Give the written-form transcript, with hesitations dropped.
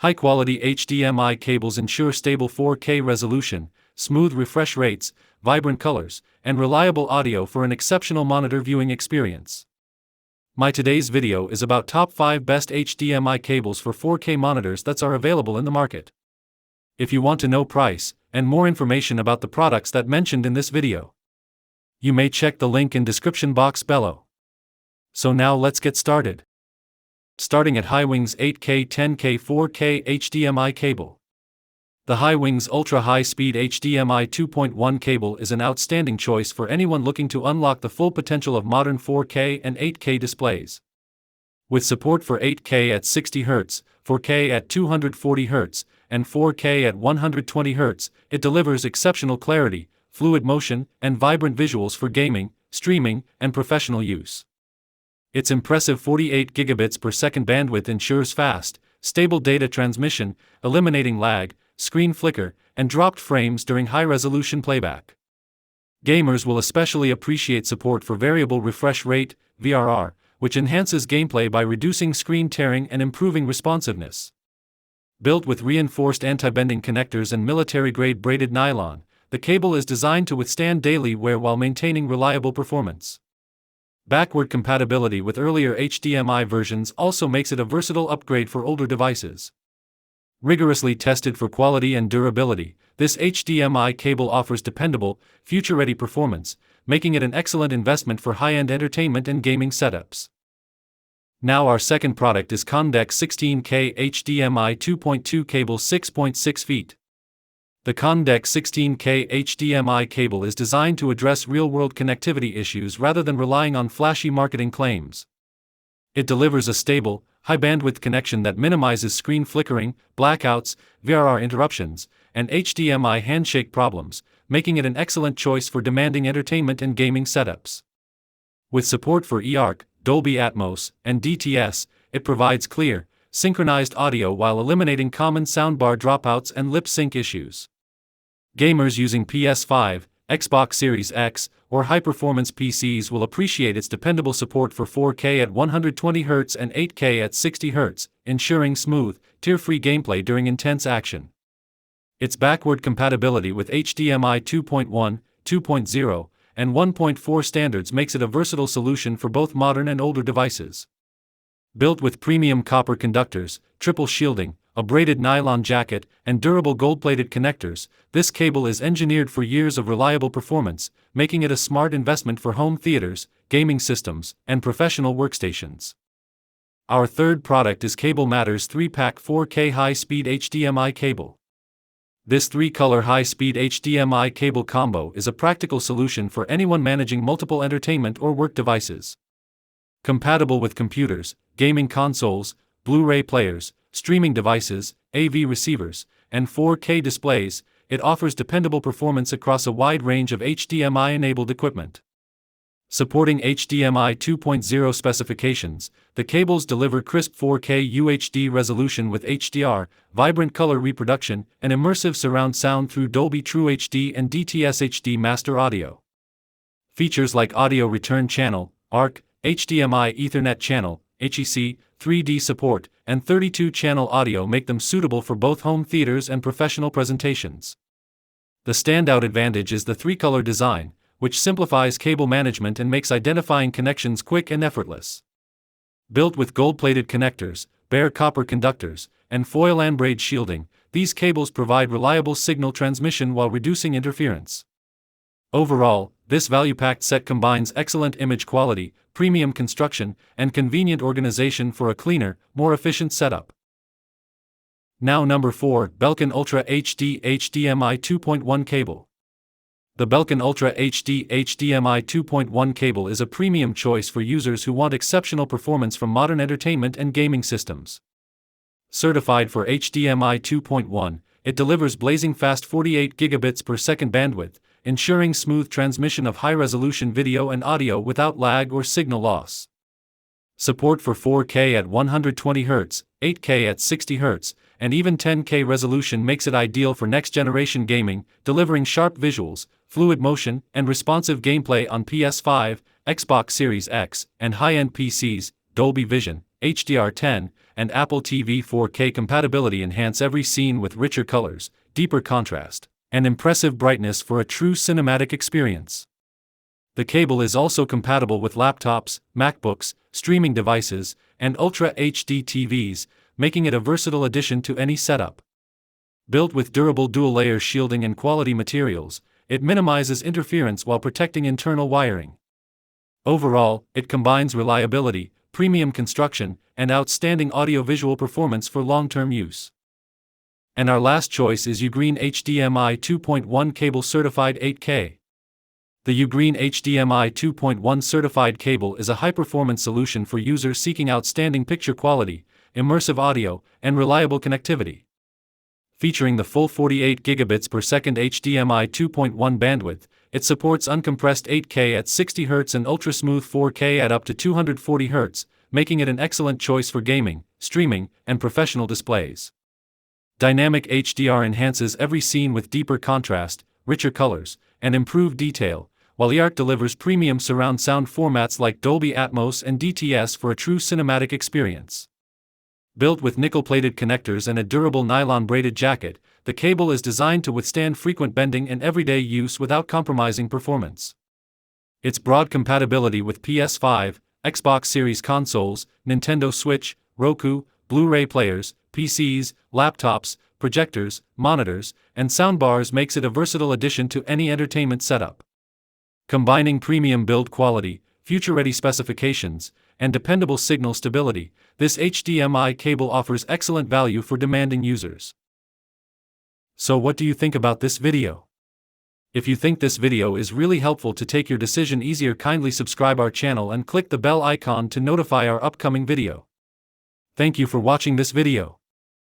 High-quality HDMI cables ensure stable 4K resolution, smooth refresh rates, vibrant colors, and reliable audio for an exceptional monitor viewing experience. My today's video is about top 5 best HDMI cables for 4K monitors that are available in the market. If you want to know price and more information about the products that mentioned in this video, you may check the link in description box below. So now let's get started. Starting at Hiwings 8K 10K 4K HDMI cable. The Hiwings Ultra High Speed HDMI 2.1 cable is an outstanding choice for anyone looking to unlock the full potential of modern 4K and 8K displays. With support for 8K at 60 Hz, 4K at 240 Hz, and 4K at 120 Hz, it delivers exceptional clarity, fluid motion, and vibrant visuals for gaming, streaming, and professional use. Its impressive 48 gigabits per second bandwidth ensures fast, stable data transmission, eliminating lag, screen flicker, and dropped frames during high-resolution playback. Gamers will especially appreciate support for variable refresh rate, VRR, which enhances gameplay by reducing screen tearing and improving responsiveness. Built with reinforced anti-bending connectors and military-grade braided nylon, the cable is designed to withstand daily wear while maintaining reliable performance. Backward compatibility with earlier HDMI versions also makes it a versatile upgrade for older devices. Rigorously tested for quality and durability, this HDMI cable offers dependable, future-ready performance, making it an excellent investment for high-end entertainment and gaming setups. Now our second product is Condex 16K HDMI 2.2 cable 6.6 feet. The Condex 16K HDMI cable is designed to address real-world connectivity issues rather than relying on flashy marketing claims. It delivers a stable, high-bandwidth connection that minimizes screen flickering, blackouts, VRR interruptions, and HDMI handshake problems, making it an excellent choice for demanding entertainment and gaming setups. With support for eARC, Dolby Atmos, and DTS, it provides clear, synchronized audio while eliminating common soundbar dropouts and lip sync issues. Gamers using PS5, Xbox Series X, or high-performance PCs will appreciate its dependable support for 4K at 120 Hz and 8K at 60 Hz, ensuring smooth, tear-free gameplay during intense action. Its backward compatibility with HDMI 2.1, 2.0, and 1.4 standards makes it a versatile solution for both modern and older devices. Built with premium copper conductors, triple shielding, a braided nylon jacket, and durable gold-plated connectors, this cable is engineered for years of reliable performance, making it a smart investment for home theaters, gaming systems, and professional workstations. Our third product is Cable Matters 3-pack 4K high-speed HDMI cable. This 3-color high-speed HDMI cable combo is a practical solution for anyone managing multiple entertainment or work devices. Compatible with computers, gaming consoles, Blu-ray players, streaming devices, AV receivers, and 4K displays, it offers dependable performance across a wide range of HDMI-enabled equipment. Supporting HDMI 2.0 specifications, the cables deliver crisp 4K UHD resolution with HDR, vibrant color reproduction, and immersive surround sound through Dolby True HD and DTS HD Master Audio. Features like Audio Return Channel, ARC, HDMI Ethernet Channel, HEC, 3D support, and 32-channel audio make them suitable for both home theaters and professional presentations. The standout advantage is the 3-color design, which simplifies cable management and makes identifying connections quick and effortless. Built with gold-plated connectors, bare copper conductors, and foil and braid shielding, these cables provide reliable signal transmission while reducing interference. Overall, this value-packed set combines excellent image quality, premium construction, and convenient organization for a cleaner, more efficient setup. Now number 4, Belkin Ultra HD HDMI 2.1 cable. The Belkin Ultra HD HDMI 2.1 cable is a premium choice for users who want exceptional performance from modern entertainment and gaming systems. Certified for HDMI 2.1, it delivers blazing fast 48 gigabits per second bandwidth, ensuring smooth transmission of high-resolution video and audio without lag or signal loss. Support for 4K at 120 Hz, 8K at 60 Hz, and even 10K resolution makes it ideal for next-generation gaming, delivering sharp visuals, fluid motion, and responsive gameplay on PS5, Xbox Series X, and high-end PCs, Dolby Vision, HDR10, and Apple TV 4K compatibility enhance every scene with richer colors, deeper contrast, and impressive brightness for a true cinematic experience. The cable is also compatible with laptops, MacBooks, streaming devices, and Ultra HD TVs, making it a versatile addition to any setup. Built with durable dual-layer shielding and quality materials, it minimizes interference while protecting internal wiring. Overall, it combines reliability, premium construction, and outstanding audio-visual performance for long-term use. And our last choice is Ugreen HDMI 2.1 cable certified 8K. The Ugreen HDMI 2.1 certified cable is a high-performance solution for users seeking outstanding picture quality, immersive audio, and reliable connectivity. Featuring the full 48 gigabits per second HDMI 2.1 bandwidth, it supports uncompressed 8K at 60 Hz and ultra-smooth 4K at up to 240 Hz, making it an excellent choice for gaming, streaming, and professional displays. Dynamic HDR enhances every scene with deeper contrast, richer colors, and improved detail, while eARC delivers premium surround sound formats like Dolby Atmos and DTS for a true cinematic experience. Built with nickel-plated connectors and a durable nylon-braided jacket, the cable is designed to withstand frequent bending and everyday use without compromising performance. Its broad compatibility with PS5, Xbox Series consoles, Nintendo Switch, Roku, Blu-ray players, PCs, laptops, projectors, monitors, and soundbars makes it a versatile addition to any entertainment setup. Combining premium build quality, future-ready specifications, and dependable signal stability, this HDMI cable offers excellent value for demanding users. So what do you think about this video? If you think this video is really helpful to take your decision easier, kindly subscribe our channel and click the bell icon to notify our upcoming video. Thank you for watching this video.